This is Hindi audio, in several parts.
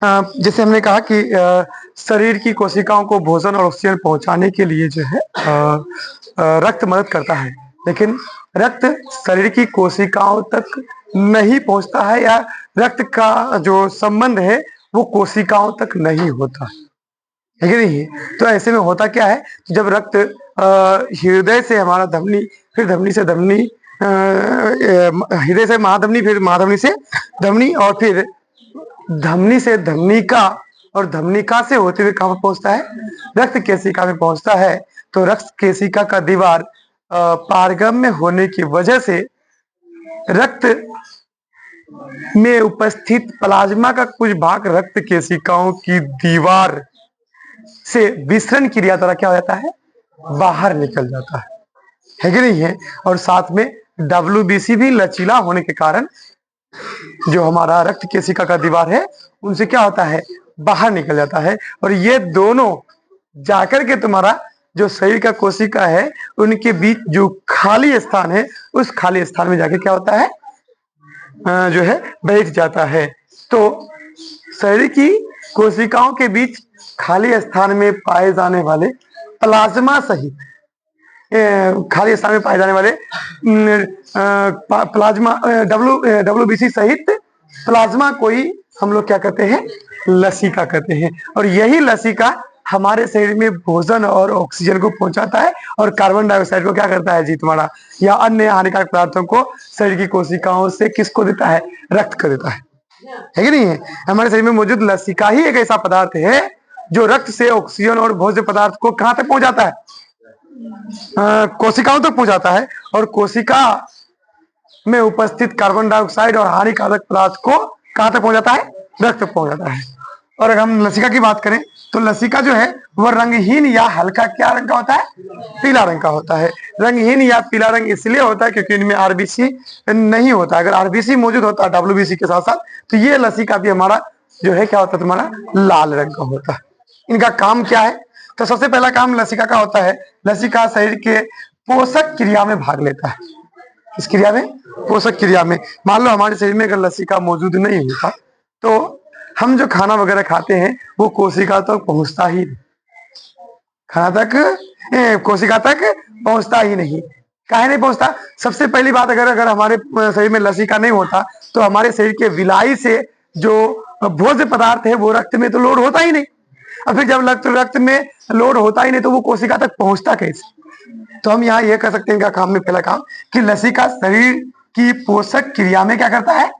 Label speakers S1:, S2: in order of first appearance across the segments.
S1: जैसे हमने कहा कि शरीर की कोशिकाओं को भोजन और ऑक्सीजन पहुंचाने के लिए जो है रक्त मदद करता है, लेकिन रक्त शरीर की कोशिकाओं तक नहीं पहुंचता है, या रक्त का जो संबंध है वो कोशिकाओं तक नहीं होता है कि नहीं। तो ऐसे में होता क्या है, जब रक्त हृदय से हमारा धमनी, फिर धमनी से धमनी, हृदय से महाधमनी, फिर महाधमनी से धमनी, और फिर धमनी से धमनिका, और धमनिका से होते हुए कहां पर पहुंचता है, रक्त केशिका में पहुंचता है। तो रक्त केशिका का दीवार पारगम्य होने की वजह से रक्त में उपस्थित प्लाज्मा का कुछ भाग रक्त केशिकाओं की दीवार से विसरण क्रिया द्वारा क्या हो जाता है, बाहर निकल जाता है कि नहीं है। और साथ में WBC भी लचीला होने के कारण जो हमारा रक्त केशिका का दीवार है उनसे क्या होता है, बाहर निकल जाता है। और ये दोनों जाकर के तुम्हारा जो शरीर का कोशिका है उनके बीच जो खाली स्थान है, उस खाली स्थान में जाके क्या होता है, जो है बैठ जाता है। तो शरीर की कोशिकाओं के बीच खाली स्थान में पाए जाने वाले प्लाज्मा सहित, खाली स्थान में पाए जाने वाले प्लाज्मा WBC सहित प्लाज्मा को ही हम लोग क्या कहते हैं, लसिका कहते हैं। और यही लसिका हमारे शरीर में भोजन और ऑक्सीजन को पहुंचाता है, और कार्बन डाइऑक्साइड को क्या करता है जी, तुम्हारा या अन्य हानिकारक पदार्थों को शरीर की कोशिकाओं से किसको देता है, रक्त को देता है कि नहीं है। हमारे शरीर में मौजूद लसिका ही एक ऐसा पदार्थ है जो रक्त से ऑक्सीजन और भोज्य पदार्थ को कहां तक पहुंचाता है, कोशिकाओं तक पहुंचाता है। और कोशिका में उपस्थित कार्बन डाइऑक्साइड और हानिकारक पदार्थ को कहां तक पहुंचाता है, रक्त तक पहुंचाता है। और अगर हम लसिका की बात करें तो लसिका जो है वह रंगहीन या हल्का क्या रंग का होता है, पीला रंग का होता है। रंगहीन या पीला रंग इसलिए होता है क्योंकि इनमें RBC नहीं होता। अगर RBC मौजूद होता है WBC के साथ साथ, तो ये लसिका भी हमारा जो है क्या होता है, तुम्हारा लाल रंग का होता है। इनका काम क्या है, तो सबसे पहला काम लसिका का होता है, लसिका शरीर के पोषक क्रिया में भाग लेता है। किस क्रिया में, पोषक क्रिया में। मान लो हमारे शरीर में अगर लसिका मौजूद नहीं होता तो हम जो खाना वगैरह खाते हैं वो कोशिका तक पहुंचता ही नहीं, खाना तक कोशिका तक पहुंचता ही नहीं। काहे नहीं पहुंचता, सबसे पहली बात, अगर हमारे शरीर में लसिका नहीं होता तो हमारे शरीर के विलाई से जो भोज्य पदार्थ है वो रक्त में तो लोड होता ही नहीं। और फिर जब रक्त में लोड होता ही नहीं तो वो कोशिका तक पहुंचता कैसे। तो हम यहाँ ये कर सकते हैं, क्या काम में पहला काम कि लसिका शरीर की पोषक क्रिया में क्या करता है,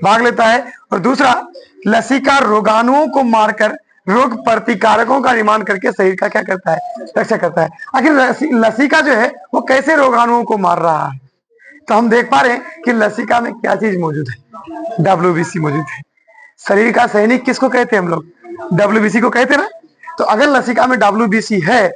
S1: भाग लेता है। और दूसरा, लसिका रोगाणुओं को मारकर रोग प्रतिकारकों का निर्माण करके शरीर का क्या करता है, रक्षा करता है। आखिर लसिका जो है वो कैसे रोगाणुओं को मार रहा है, तो हम देख पा रहे हैं कि लसिका में क्या चीज मौजूद है, WBC मौजूद है। शरीर का सैनिक किसको कहते हैं हम लोग, WBC को कहते हैं ना। तो अगर लसिका में WBC है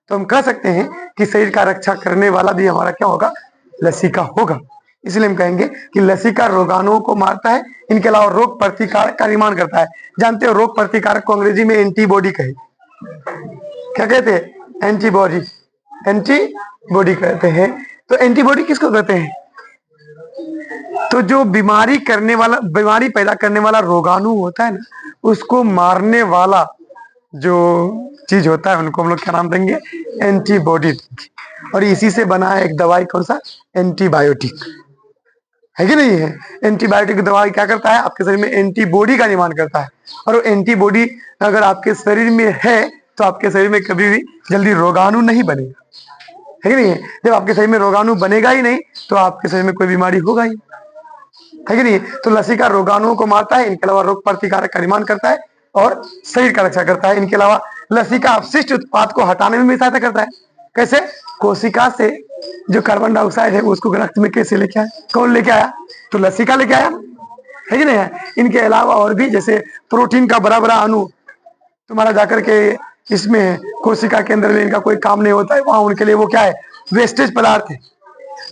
S1: तो हम कह सकते हैं कि शरीर का रक्षा करने वाला भी हमारा क्या होगा, लसिका होगा। इसलिए हम कहेंगे कि लसिका रोगाणुओं को मारता है, इनके अलावा रोग प्रतिकारक का निर्माण करता है। जानते हो रोग प्रतिकारक को अंग्रेजी में एंटीबॉडी कहे, क्या कहते हैं, एंटीबॉडी, एंटीबॉडी कहते हैं। तो एंटीबॉडी किसको कहते हैं, तो जो बीमारी करने वाला, बीमारी पैदा करने वाला रोगाणु होता है ना, उसको मारने वाला जो चीज होता है उनको हम लोग क्या नाम देंगे, एंटीबॉडी। और इसी से बना है एक दवाई, कौन सा, एंटीबायोटिक, है कि नहीं है। एंटीबायोटिक दवाई क्या करता है, आपके शरीर में एंटीबॉडी का निर्माण करता है। और वो एंटीबॉडी अगर आपके शरीर में है तो आपके शरीर में कभी भी जल्दी रोगाणु नहीं बनेगा, है कि नहीं है। जब आपके शरीर में रोगाणु बनेगा ही नहीं तो आपके शरीर में कोई बीमारी होगा ही, है कि नहीं। तो लसिका रोगाणुओं को मारता है, इनके अलावा रोग प्रतिकारक का निर्माण करता है और शरीर का रक्षा करता है। इनके अलावा लसिका अपशिष्ट उत्पाद को हटाने में भी सहायता करता है। कैसे, कोशिका से जो कार्बन डाइऑक्साइड है उसको रक्त में कैसे लेके आया, कौन लेके आया, तो लसिका लेके आया, है कि नहीं है। इनके अलावा और भी, जैसे प्रोटीन का बड़ा बड़ा अणु तुम्हारा जाकर के इसमें कोशिका के अंदर में इनका कोई काम नहीं होता है, वहां उनके लिए वो क्या है, वेस्टेज पदार्थ है।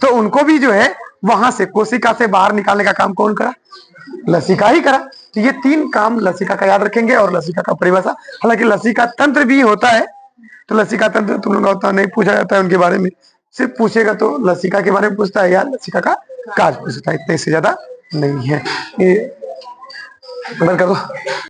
S1: तो उनको भी जो है वहां से कोशिका से बाहर निकालने का काम कौन करा, लसिका ही करा। तो ये तीन काम लसिका का याद रखेंगे। और लसिका का परिभाषा, हालांकि लसिका तंत्र भी होता है, तो लसिका तंत्र तुम लोग का नहीं पूछा जाता है उनके बारे में, सिर्फ पूछेगा तो लसिका के बारे में पूछता है या लसिका का कार्य पूछता है, इतने से ज्यादा नहीं है। ये बंद कर दो।